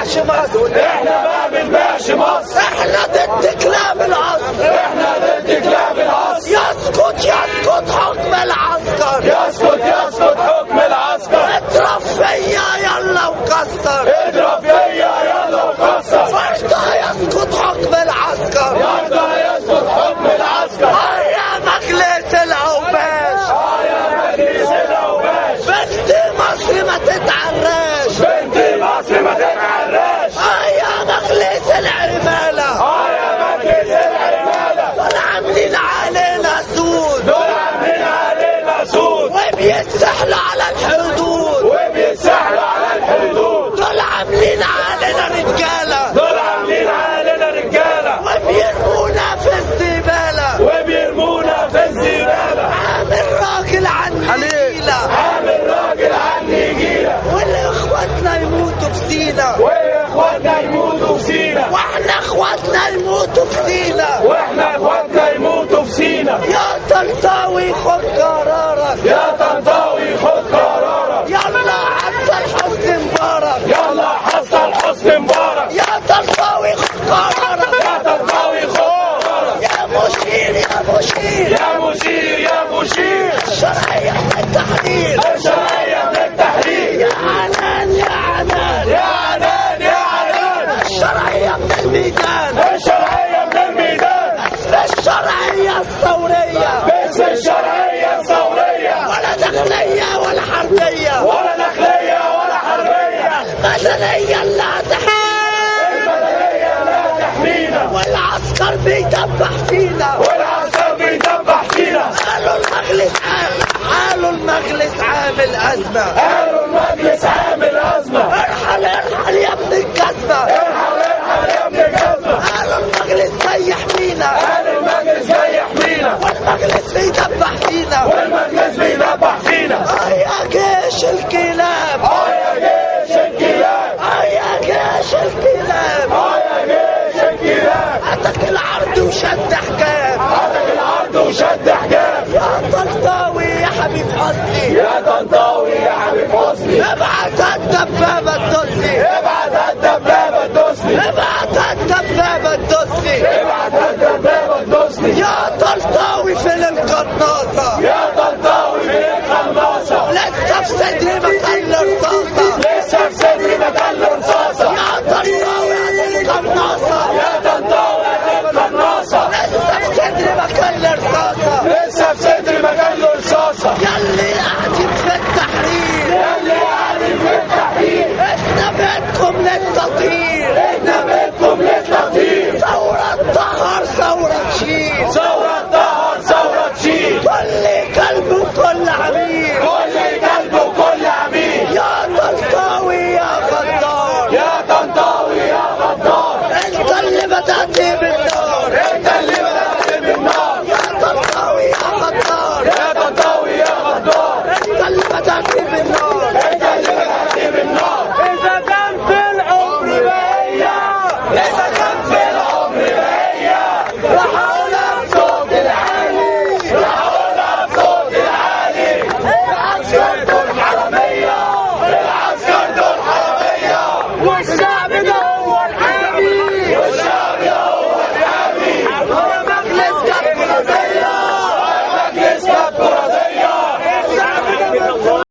بنبيعش مصر، احنا ما بنبيعش مصر، احنا ضد كلاب العصر، احنا ضد كلاب العصر. يسقط يسقط حكم العسكر، يسقط يسقط حكم العسكر. اضرب فيا يلا وكسر، اضرب فيا يلا وكسر. فرضا يسقط حكم العسكر، يرضى يسقط حكم العسكر. يا مجلس الاوباش، يا مجلس الاوباش. بنت مصر ما تتعراش، بنت مصر ما تتعراش. يا مجلس العمالة، يا مجلس العمالة. دول عاملين علينا سود، دول عاملين علينا سود وبيتسحلوا على الحدود، وبيتسحلوا على الحدود. دول عاملين علينا رجالة، دول عاملين علينا رجالة وبيرمونا في الزبالة، وبيرمونا في الزبالة. عامل راجل عن نجيلة، عامل راجل عن نجيلة. واللي اخواتنا يموتوا في سينا، واخواتنا يموتوا في سينا. واحنا اخواتنا يموتوا في سينا. واحنا اخواتنا يموتوا في سينا. يا طنطاوي خد قرارك، يا طنطاوي خد قرارك. يلا حصل حسني مبارك، يلا حصل حسني مبارك. يا طنطاوي خد قرارك، يا طنطاوي خد قرارك. يا مشير يا مشير، يا مشير يا مشير. الشرعية من التحرير، الشرعية من التحرير. يا عنان يا عنان، يا عنان يا عنان. الشرعية من الميدان، الشرعية من الميدان. الشرعية الثورية، باسم الشرعية الثورية. ولا داخلية ولا حربية، ولا داخلية ولا حربية. المدنية لا تحمينا، المدنية لا تحمينا. والعسكر بيدبح فينا، والعسكر بيدبح فينا. قالوا المجلس عامل أزمة، قالوا المجلس عامل أزمة. ارحل ارحل يا ابن الجزمة، ارحل ارحل يا ابن الجزمة. قالوا المجلس جاي يحمينا، قال المجلس جاي يحمينا. والمجلس بيدبح فينا، والمجلس بيدبح فينا. يا جيش الكلاب، يا جيش الكلاب. يا جيش الكلاب، يا جيش الكلاب. عتك العرض وشد حجاب، عتك العرض وشد حجاب. يا طنطاوي يا حبيب حسني، يا طنطاوي يا حبيب حسني. ابعت الدبابة تدوسني، ابعت الدبابة تدوسني. ابعت الدبابة تدوسني، ابعت الدبابة تدوسني. يا طنطاوي فين القناصة، يا طنطاوي